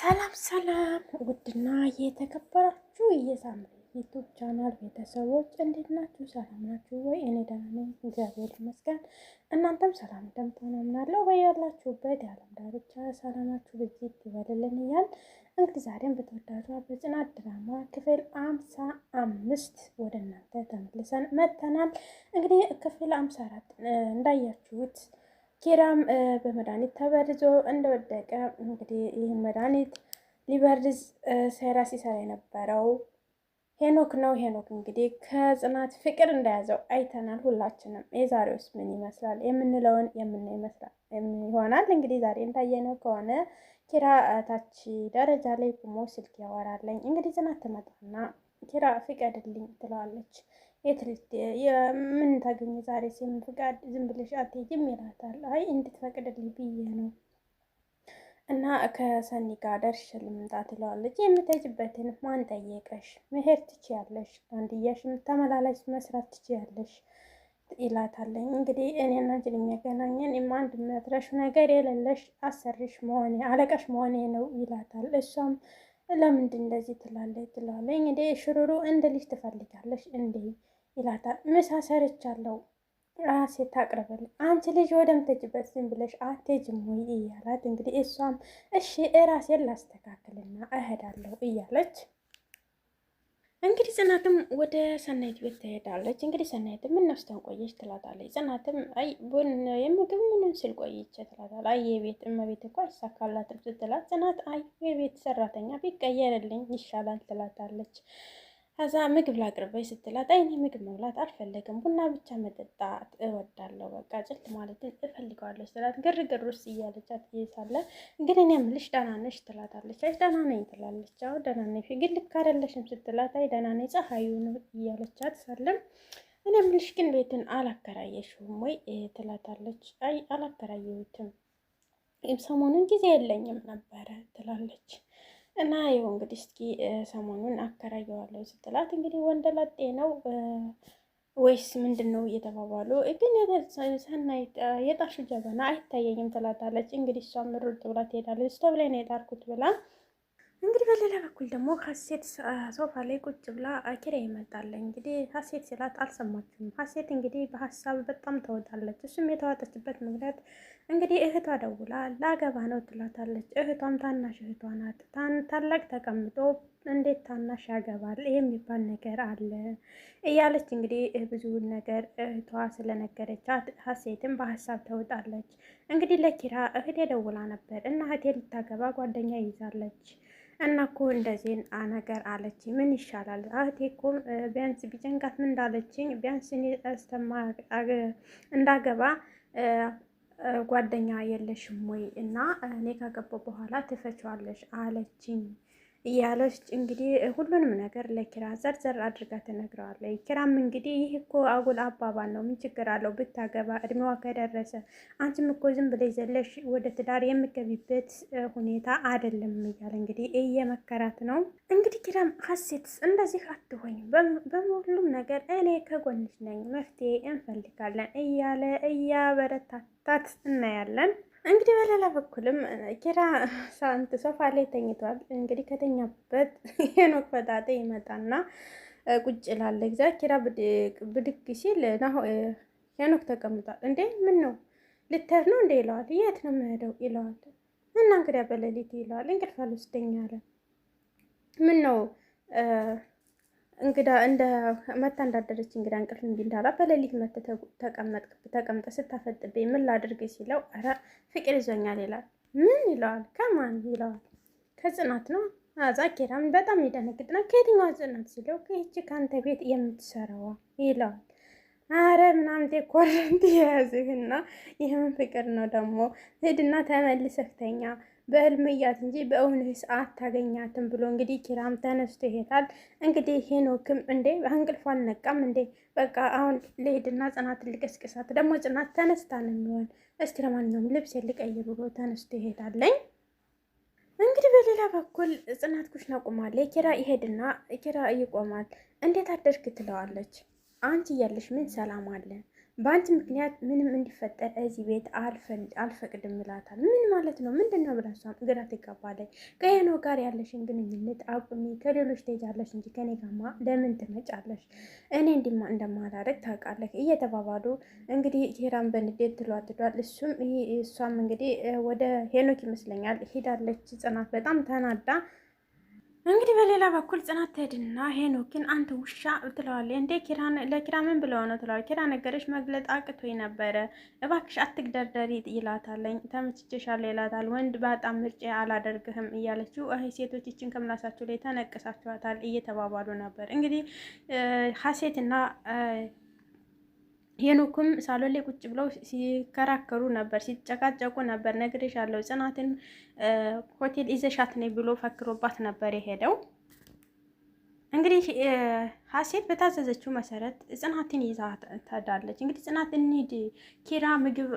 ሰላም ሰላም ውድና የተከበራችሁ የሳምሪ ዩቲዩብ ቻናል ቤተሰቦች እንዴት ናችሁ? ሰላም ናችሁ ወይ? እኔ ደህና ነኝ፣ እግዚአብሔር ይመስገን። እናንተም ሰላም እንደምትሆኑ አምናለሁ። በያላችሁበት የዓለም ዳርቻ ሰላማችሁ ብዝት ይበልልን እያል እንግዲህ ዛሬም በተወዳጇ በጽናት ድራማ ክፍል 55 ወደ እናንተ ተመልሰን መጥተናል። እንግዲህ ክፍል 54 እንዳያችሁት ኪራም በመድኃኒት ተበርዞ እንደወደቀ እንግዲህ ይህን መድኃኒት ሊበርዝ ሴራ ሲሰራ የነበረው ሄኖክ ነው። ሄኖክ እንግዲህ ከጽናት ፍቅር እንደያዘው አይተናል ሁላችንም። የዛሬውስ ምን ይመስላል የምንለውን የምናይ ይሆናል። እንግዲህ ዛሬ እንዳየነው ከሆነ ኪራ ታች ደረጃ ላይ ቆሞ ስልክ ያወራለኝ። እንግዲህ ጽናት ትመጣና ኪራ ፍቀድልኝ ትለዋለች። ምን ታገኘ ዛሬ ሲም ፍቃድ ዝም ብለሽ አትሄጂም ይላታል። አይ እንድትፈቅድልኝ ብዬ ነው እና ከሰኒ ጋር ደርሼ ልምጣ ትለዋለች። የምትሄጂበትን ማን ጠየቀሽ? መሄድ ትችያለሽ፣ አንድያሽም ተመላላሽ መስራት ትችያለሽ ይላታለኝ። እንግዲህ እኔና አንቺን የሚያገናኘን አንድ መትረሽ ነገር የሌለሽ አሰሪሽ መሆኔ አለቃሽ መሆኔ ነው ይላታል። እሷም ለምንድን እንደዚህ ትላለች? እንግዲህ ሽሩሩ እንደ ልጅ ትፈልጋለሽ እንዴ ይላታል። ምሳ ሰርቻለሁ ራሴ ታቅርበል አንቺ ልጅ ወደምትሄጂበት ዝም ብለሽ አትሄጂም ወይ እያላት እንግዲህ እሷም እሺ ራሴን ላስተካክልና እሄዳለሁ እያለች እንግዲህ ጽናትም ወደ ሰናይት ቤት ትሄዳለች። እንግዲህ ሰናይትም ምን ነፍስተን ቆየች ትላታለች። ጽናትም አይ ቡን የምግብ ምንም ስል ቆይቼ ትላታለች። አይ የቤት እመቤት እኮ አይሳካላትም ስትላት ጽናት አይ የቤት ሰራተኛ ቢቀየርልኝ ይሻላል ትላታለች። ከዛ ምግብ ላቅርበኝ ስትላት አይ እኔ ምግብ መብላት አልፈለግም ቡና ብቻ መጠጣት እወዳለሁ፣ በቃ ጭልጥ ማለትን እፈልገዋለሁ ስትላት ግርግር ውስጥ እያለቻት ሳለ እንግዲህ እኔ የምልሽ ደህና ነሽ ትላታለች። አይ ደህና ነኝ ትላለች። አዎ ደህና ነኝ ግን ልክ አይደለሽም ስትላት አይ ደህና ነኝ ፀሐዩ ነው እያለቻት ሳለም እኔ የምልሽ ግን ቤትን አላከራየሽውም ወይ ትላታለች። አይ አላከራየሁትም ሰሞኑን ጊዜ የለኝም ነበረ ትላለች። እና ይኸው እንግዲህ እስኪ ሰሞኑን አከራየዋለሁ ስትላት እንግዲህ ወንደላጤ ነው ወይስ ምንድን ነው እየተባባሉ ግን ሰናይት የጣርሽ ጀበና አይታየኝም ትላታለች። እንግዲህ እሷም ሩጥ ብላ ትሄዳለች። ስቶቭ ላይ ነው የጣርኩት ብላ እንግዲህ በሌላ በኩል ደግሞ ሀሴት ሶፋ ላይ ቁጭ ብላ ኪራ ይመጣል። እንግዲህ ሀሴት ሲላት አልሰማችም። ሀሴት እንግዲህ በሀሳብ በጣም ተወጣለች። እሱም የተዋጠችበት ምክንያት እንግዲህ እህቷ ደውላ ላገባ ነው ትላታለች። እህቷም ታናሽ እህቷ ናት። ታላቅ ተቀምጦ እንዴት ታናሽ ያገባል የሚባል ነገር አለ እያለች እንግዲህ ብዙ ነገር እህቷ ስለነገረቻት ሀሴትም በሀሳብ ተውጣለች። እንግዲህ ለኪራ እህቴ ደውላ ነበር እና እህቴ ልታገባ ጓደኛ ይዛለች እና እኮ እንደዚህ ነገር አለች። ምን ይሻላል እህቴ እኮ ቢያንስ ቢጨንቃት ምን እንዳለችኝ ቢያንስ እኔ እንዳገባ ጓደኛ የለሽም ወይ እና እኔ ካገባሁ በኋላ ትፈችዋለሽ አለችኝ እያለች እንግዲህ ሁሉንም ነገር ለኪራ ዘርዘር አድርጋ ትነግረዋለች። ኪራም እንግዲህ ይህ እኮ አጉል አባባል ነው፣ ምን ችግር አለው ብታገባ እድሜዋ ከደረሰ፣ አንቺም እኮ ዝም ብለሽ ዘለሽ ወደ ትዳር የምገቢበት ሁኔታ አይደለም እያለ እንግዲህ እየመከራት ነው። እንግዲህ ኪራም ሀሴት እንደዚህ አትሆኝ፣ በሁሉም ነገር እኔ ከጎንሽ ነኝ፣ መፍትሄ እንፈልጋለን እያለ እያበረታታት እናያለን። እንግዲህ በሌላ በኩልም ኪራ ሳንት ሶፋ ላይ ተኝቷል። እንግዲህ ከተኛበት ሄኖክ ፈጣጤ ይመጣና ቁጭ ላለ ጊዜ ኪራ ብድግ ሲል ሄኖክ ተቀምጧል። እንዴ ምን ነው ልትሄድ ነው እንዴ ይለዋል። የት ነው የምሄደው ይለዋል። እና እንግዲያ በሌሊት ይለዋል። እንቅልፍ አልወስደኝ አለ። ምን ነው እንግዳ እንደ መታ እንዳደረች እንግዳ እንቅልፍ እምቢ እንዳላ በሌሊት መተ ተቀምጠ ስታፈጥብኝ ምን ላድርግ ሲለው ኧረ ፍቅር ይዞኛል ይላል። ምን ይለዋል? ከማን ይለዋል? ከጽናት ነው። አዛ ኪራም በጣም ይደነግጥና ከየትኛዋ ጽናት ሲለው ከይቺ ከአንተ ቤት የምትሰራዋ ይለዋል። አረ ምናምንቴ ኮረንት የያዝህና ይህምን ፍቅር ነው ደግሞ ሂድና ተመልሰህ ተኛ በህልም እያት እንጂ በእውነት አታገኛትም ብሎ እንግዲህ ኪራም ተነስቶ ይሄዳል። እንግዲህ ሄኖክም እንዴ እንቅልፏ አልነቃም እንዴ በቃ አሁን ልሄድና ጽናትን ልቀስቅሳት፣ ደግሞ ጽናት ተነስታ ነው የሚሆን፣ እስቲ ለማንኛውም ልብስ ልቀይር ብሎ ተነስቶ ይሄዳለኝ። እንግዲህ በሌላ በኩል ጽናት ኩሽና ቆማለች። ኪራ ይሄድና ኪራ ይቆማል። እንዴት አደርክ ትለዋለች። አንቺ እያለሽ ምን ሰላም አለ? በአንቺ ምክንያት ምንም እንዲፈጠር እዚህ ቤት አልፈቅድም ይላታል። ምን ማለት ነው? ምንድን ነው ብላ እሷም ግራ ትጋባለች። ከሄኖክ ጋር ያለሽን ግንኙነት አቁሚ፣ ከሌሎች ትሄጃለሽ እንጂ ከኔ ጋማ ለምን ትመጫለሽ? እኔ እንደማላደርግ ታውቃለህ እየተባባሉ እንግዲህ ኪራን በንዴት ትሏትዷል። እሷም እንግዲህ ወደ ሄኖክ ይመስለኛል ሄዳለች። ጽናት በጣም ተናዳ እንግዲህ በሌላ በኩል ጽናት ትሄድና ሄኖክን አንተ ውሻ ትለዋለች። እንዴ ለኪራ ምን ብለው ነው ትለዋለች። ኪራ ነገረሽ መግለጥ አቅቶኝ ነበረ እባክሽ አትግደርደሪ ይላታለኝ። ተመችቼሻለሁ ይላታል። ወንድ በጣም ምርጫ አላደርግህም እያለችው ሴቶች ይችን ከምላሳቸው ላይ ተነቅሳችኋታል እየተባባሉ ነበር። እንግዲህ ሀሴትና ሄኖክም ሳሎን ላይ ቁጭ ብለው ሲከራከሩ ነበር፣ ሲጨቃጨቁ ነበር። ነግሬሻለሁ ጽናትን ሆቴል ይዘሻት ነይ ብሎ ፈክሮባት ነበር የሄደው። እንግዲህ ሀሴት በታዘዘችው መሰረት ጽናትን ይዛ ትሄዳለች። እንግዲህ ጽናት እንሂድ ኪራ ምግብ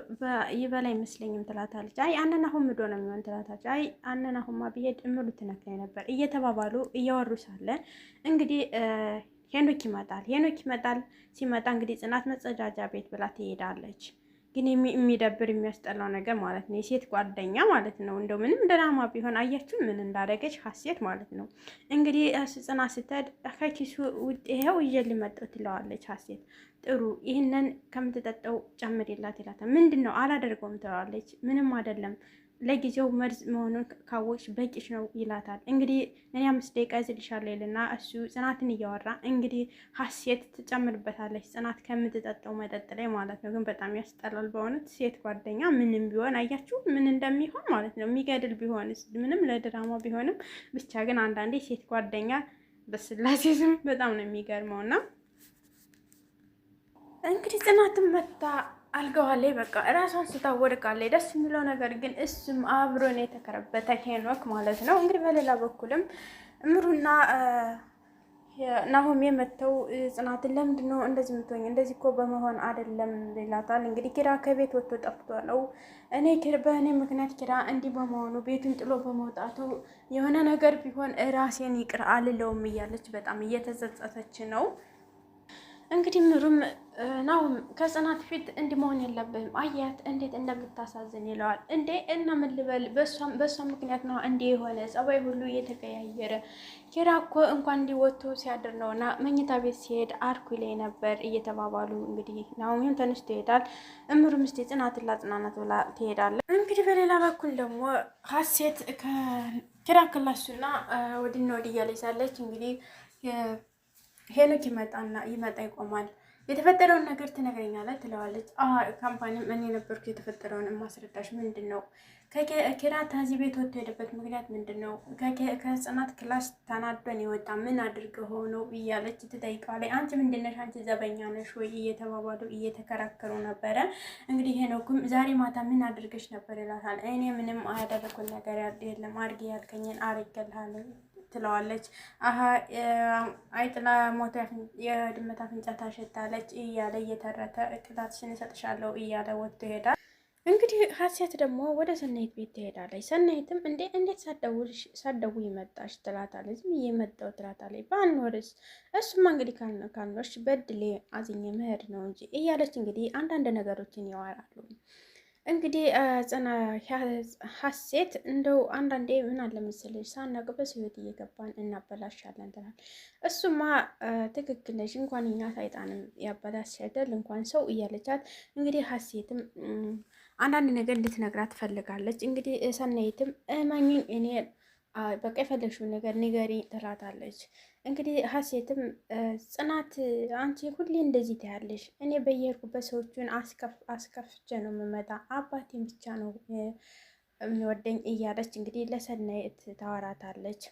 ይበላ አይመስለኝም ትላታለች። አይ አነናሁም ምዶ ነው የሚሆን ትላታለች። አይ አነናሁማ ብሄድ እምሉ ትነክለኝ ነበር እየተባባሉ እያወሩ ሳለ እንግዲህ ሄኖክ ይመጣል። ሲመጣ እንግዲህ ጽናት መጸዳጃ ቤት ብላ ትሄዳለች። ግን የሚደብር የሚያስጠላው ነገር ማለት ነው የሴት ጓደኛ ማለት ነው። እንደው ምንም ድራማ ቢሆን አያችሁ ምን እንዳደረገች ሀሴት ማለት ነው። እንግዲህ ጽናት ስትሄድ ከኪሱ ውጤ ይኸው ይዤልህ መጣሁ ትለዋለች ሀሴት። ጥሩ ይህንን ከምትጠጣው ጨምሪላት ይላታል። ምንድን ነው አላደርገውም ትለዋለች። ምንም አይደለም ለጊዜው መርዝ መሆኑን ካወቅሽ በቂሽ ነው ይላታል። እንግዲህ እኔ 5 ደቂቃ እዝልሻለሁ ይልና እሱ ጽናትን እያወራ እንግዲህ ሀሴት ትጨምርበታለች ጽናት ከምትጠጣው መጠጥ ላይ ማለት ነው። ግን በጣም ያስጠላል በእውነት ሴት ጓደኛ ምንም ቢሆን አያችሁ ምን እንደሚሆን ማለት ነው። የሚገድል ቢሆንስ ምንም ለድራማ ቢሆንም ብቻ ግን አንዳንዴ ሴት ጓደኛ በስላሴ ስም በጣም ነው የሚገርመውና እንግዲህ ጽናትን መታ አልጋዋ ላይ በቃ እራሷን ስታወድቃለች። ደስ የሚለው ነገር ግን እሱም አብሮን የተከረበተ ሄኖክ ማለት ነው። እንግዲህ በሌላ በኩልም እምሩና ናሆም የመተው ጽናትን ለምንድን ነው እንደዚህ የምትሆኝ? እንደዚህ እኮ በመሆን አይደለም ይላታል። እንግዲህ ኪራ ከቤት ወጥቶ ጠፍቶ ነው። በእኔ ምክንያት ኪራ እንዲህ በመሆኑ ቤቱን ጥሎ በመውጣቱ የሆነ ነገር ቢሆን ራሴን ይቅር አልለውም እያለች በጣም እየተጸጸተች ነው። እንግዲህ ምሩም ናሁም ከጽናት ፊት እንዲህ መሆን የለብህም አያት እንዴት እንደምታሳዝን ይለዋል። እንዴ እና ምን ልበል በሷ ምክንያት ነው እንዴ የሆነ ጸባይ ሁሉ እየተቀያየረ ኪራ እኮ እንኳን እንዲህ ወጥቶ ሲያድር ነውና መኝታ ቤት ሲሄድ አርኩ ላይ ነበር እየተባባሉ እንግዲህ ናሁም ተነስቶ ይሄዳል። እምሩም እስቲ ጽናትን ላጽናናት ብላ ትሄዳለች። እንግዲህ በሌላ በኩል ደግሞ ሀሴት ከኪራ ክላሱና ወዲና ወዲህ እያለች ሳለች እንግዲህ ሄኖክ ይመጣ ይቆማል። የተፈጠረውን ነገር ትነግረኛለህ ትለዋለች። ካምፓኒም እኔ ነበርኩ የተፈጠረውን የማስረዳሽ። ምንድን ነው ኪራ ከዚህ ቤት ወጥቶ ሄደበት ምክንያት ምንድን ነው? ከጽናት ክላስ ተናዶን የወጣ ምን አድርገው ሆኖ እያለች ትጠይቀዋለች። አንቺ ምንድን ነሽ? አንቺ ዘበኛ ነሽ ወይ? እየተባባሉ እየተከራከሩ ነበረ። እንግዲህ ሄኖክም ዛሬ ማታ ምን አድርገሽ ነበር ይላታል። እኔ ምንም አያደረኩት ነገር የለም አድርጌ ያልከኝን አድርጌልሃለሁ ትለዋለች። አይጥላ ሞተ የድመት አፍንጫ ታሸታለች እያለ እየተረተ ቅጣትሽን እሰጥሻለሁ እያለ ወጥቶ ይሄዳል። እንግዲህ ሀሴት ደግሞ ወደ ሰናይት ቤት ትሄዳለች። ሰናይትም እንዴት ሳትደውይ መጣሽ ትላታለች። ዝም ብዬ መጣሁ ትላታለች። ባልኖርስ? እሱማ እንግዲህ ካልኖርሽ በድሌ አዝኜ መሄድ ነው እንጂ እያለች እንግዲህ አንዳንድ ነገሮችን ያወራሉ። እንግዲህ ሀሴት እንደው አንዳንዴ ምን አለ መሰለሽ ሳናውቅ በሰው ሕይወት እየገባን እናበላሻለን ትላል። እሱማ ትክክል ነሽ፣ እንኳን እኛ ሰይጣንም ያበላሻል እንኳን ሰው እያለቻት እንግዲህ ሀሴትም አንዳንድ ነገር እንድትነግራት ትፈልጋለች። እንግዲህ ሰናይትም እመኚኝ እኔ በቃ የፈለግሽውን ነገር ንገሪ ትላታለች። እንግዲህ ሀሴትም ጽናት አንቺ ሁሌ እንደዚህ ትያለሽ፣ እኔ በየሄድኩበት ሰዎቹን አስከፍቼ ነው የምመጣ፣ አባቴን ብቻ ነው የሚወደኝ እያለች እንግዲህ ለሰናይት ታወራታለች።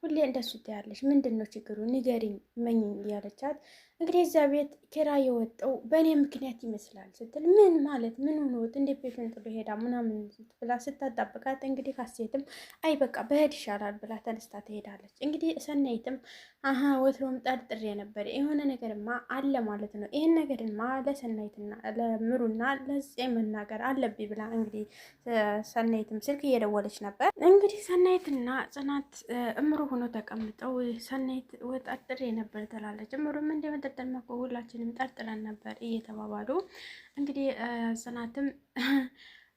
ሁሌ እንደሱ ትያለሽ፣ ምንድን ነው ችግሩ ንገሪኝ፣ መኝኝ እያለቻት እንግዲህ እዚያ ቤት ኪራ የወጣው በእኔ ምክንያት ይመስላል ስትል ምን ማለት ምን ሆኖት እንዴት ቤቱን ጥሎ ሄዳ ምናምን ብላ ስታጣብቃት እንግዲህ ሀሴትም አይ በቃ በሄድ ይሻላል ብላ ተነስታ ትሄዳለች። እንግዲህ ሰናይትም ወትሮም ጠርጥሬ ነበር የሆነ ነገርማ አለ ማለት ነው፣ ይህን ነገርማ ለሰናይትና ለምሩና ለጽ መናገር አለብኝ ብላ እንግዲህ ሰናይትም ስልክ እየደወለች ነበር። እንግዲህ ሰናይትና ጽናት እምሩ ሆኖ ተቀምጠው ሰናይት ወጣጥሬ ነበር ትላለች። ጀምሩም እንደ መጠርጠር መኮ ሁላችንም ጠርጥረን ነበር እየተባባሉ እንግዲህ ጽናትም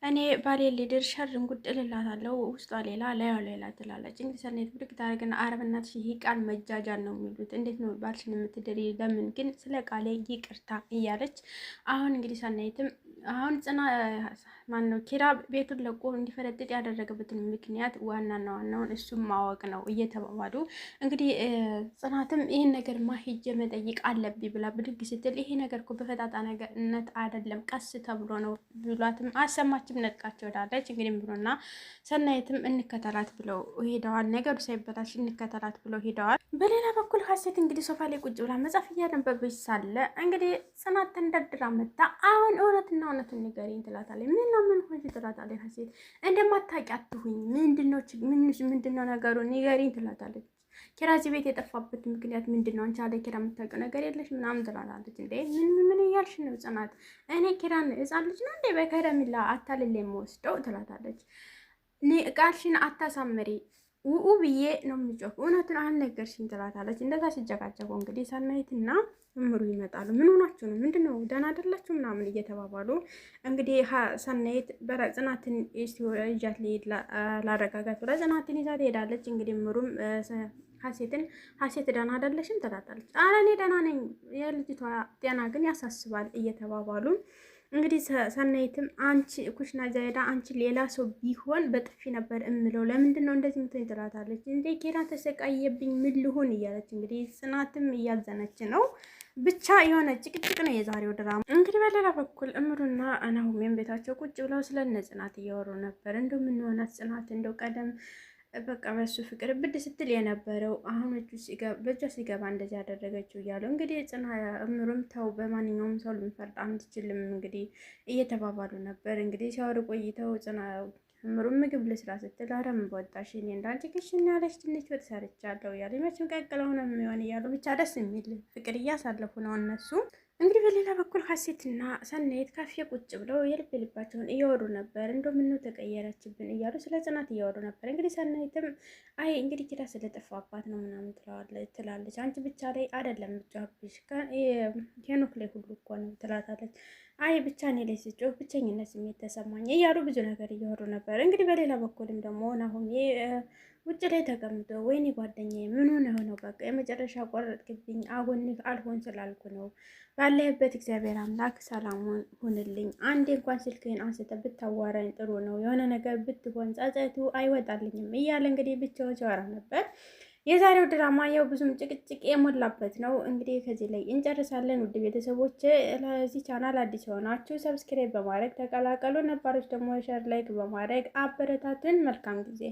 እኔ ባሌ ሊድር ሸርን ጉድ እልላታለሁ ውስጧ ሌላ ላያው ሌላ ትላለች። እንግዲህ ሰናይት ብድግ ታደርግና አረብ እናትሽ ይህ ቃል መጃጃል ነው የሚሉት እንዴት ነው ባልሽን የምትድሪ? ለምን ግን ስለ ቃሌ ይቅርታ እያለች አሁን እንግዲህ ሰናይትም አሁን ማነው ኪራ ቤቱን ለቆ እንዲፈረጥጥ ያደረገበትን ምክንያት ዋናና ዋናውን እሱም ማወቅ ነው እየተባባሉ እንግዲህ ጽናትም ይህን ነገር ሄጄ መጠይቅ አለብኝ ብላ ብድግ ስትል ይሄ ነገር እኮ በፈጣጣ ነገርነት አይደለም ቀስ ተብሎ ነው ብሏትም አሰማችም ነጥቃቸው ዳለች። እንግዲህ ብሎና ሰናይትም እንከተላት ብለው ሄደዋል። ነገሩ ሳይበላሽ እንከተላት ብለው ሄደዋል። በሌላ በኩል ሀሴት እንግዲህ ሶፋ ላይ ቁጭ ብላ መጽሐፍ እያነበበች ሳለ እንግዲህ ጽናት ተንደርድራ መጣ። አሁን እውነትና እውነቱን ንገሪኝ ትላታለች። ምን ሆንሽ ትላታለች። ሀሴት እንደማታውቂ አትሁኝ፣ ምንድነው ነገሩ ንገሪኝ ትላታለች። ኪራ እዚህ ቤት የጠፋበት ምክንያት ምንድነው? አንቺ አለ ኪራ የምታውቂው ነገር የለሽ ምናምን ትላታለች። እንዴ ምን እያልሽ ነው ጽናት? እኔ ኪራን ሕፃን ልጅ ነው እንዴ በከረሚላ አታልል የምወስደው ትላታለች። ቃልሽን አታሳምሪ ውኡ ብዬ ነው የምጮህ፣ እውነቱን አልነገርሽኝ ትላታለች። እንደዛ ሲጨቃጨቁ እንግዲህ ሰናይትና እምሩ ይመጣሉ። ምን ሆናችሁ ነው? ምንድን ነው ደህና አይደላችሁ ምናምን እየተባባሉ እንግዲህ ሰናይት ጽናትን ይዣት ልሄድ ላረጋጋት ብላ ጽናትን ይዛ ትሄዳለች። እንግዲህ እምሩም ሀሴት ደህና አይደለሽም ትላታለች። ኧረ እኔ ደህና ነኝ፣ የልጅቷ ጤና ግን ያሳስባል እየተባባሉ እንግዲህ ሰናይትም አንቺ ኩሽና ዛይዳ አንቺ ሌላ ሰው ቢሆን በጥፊ ነበር እምለው፣ ለምንድን ነው እንደዚህ ምትኝ ትላታለች። እንዴ ኪራ ተሰቃየብኝ ምን ልሁን እያለች እንግዲህ ጽናትም እያዘነች ነው። ብቻ የሆነ ጭቅጭቅ ነው የዛሬው ድራማ። እንግዲህ በሌላ በኩል እምሩና ናሆሜን ቤታቸው ቁጭ ብለው ስለነ ጽናት እያወሩ ነበር። እንደው ምን ሆናት ጽናት እንደው ቀደም በቃ በሱ ፍቅር ብድ ስትል የነበረው አሁን በእጇ ሲገባ እንደዚህ ያደረገችው እያለው እንግዲህ እምሩም ተው በማንኛውም ሰው ልንፈርድ አንችልም እንግዲህ እየተባባሉ ነበር። እንግዲህ ሲያወሩ ቆይተው እምሩም ምግብ ልስራ ስትል አረም በወጣሽ እኔ እንዳንቺ ክሽን ያለች ትንሽ ወጥ ሰርቻለሁ እያለ መቼም ቀቅለው ነው የሚሆን እያሉ ብቻ ደስ የሚል ፍቅር እያሳለፉ ነው እነሱ። እንግዲህ በሌላ በኩል ሀሴትና ሰናይት ካፌ ቁጭ ብለው የልብ ልባቸውን እያወሩ ነበር። እንደው ምነው ተቀየረችብን እያሉ ስለ ጽናት እያወሩ ነበር። እንግዲህ ሰናይትም አይ እንግዲህ ኪራ ስለጠፋባት ነው ምናምን ትላለች። አንቺ ብቻ ላይ አይደለም ብቻብሽ ሄኖክ ላይ ሁሉ እኮ ነው ትላታለች። አይ ብቻ እኔ ላይ ስጮህ ብቸኝነት ስሜት ተሰማኝ እያሉ ብዙ ነገር እያወሩ ነበር። እንግዲህ በሌላ በኩልም ደግሞ ናሆሜ ውጭ ላይ ተቀምጦ ወይኔ ጓደኛዬ ምን ሆነ የሆነው በቃ የመጨረሻ ቆረጥክብኝ፣ አጎንህ አልሆን ስላልኩ ነው። ባለህበት እግዚአብሔር አምላክ ሰላም ሁንልኝ። አንዴ እንኳን ስልክህን አንስተህ ብታዋራኝ ጥሩ ነው። የሆነ ነገር ብትሆን ጸጸቱ አይወጣልኝም እያለ እንግዲህ ብቻውን ሲያወራ ነበር። የዛሬው ድራማ ያው ብዙም ጭቅጭቅ የሞላበት ነው። እንግዲህ ከዚህ ላይ እንጨርሳለን። ውድ ቤተሰቦች ለዚህ ቻናል አዲስ የሆናችሁ ሰብስክራይብ በማድረግ ተቀላቀሉ። ነባሮች ደግሞ ሸር ላይክ በማድረግ አበረታቱን። መልካም ጊዜ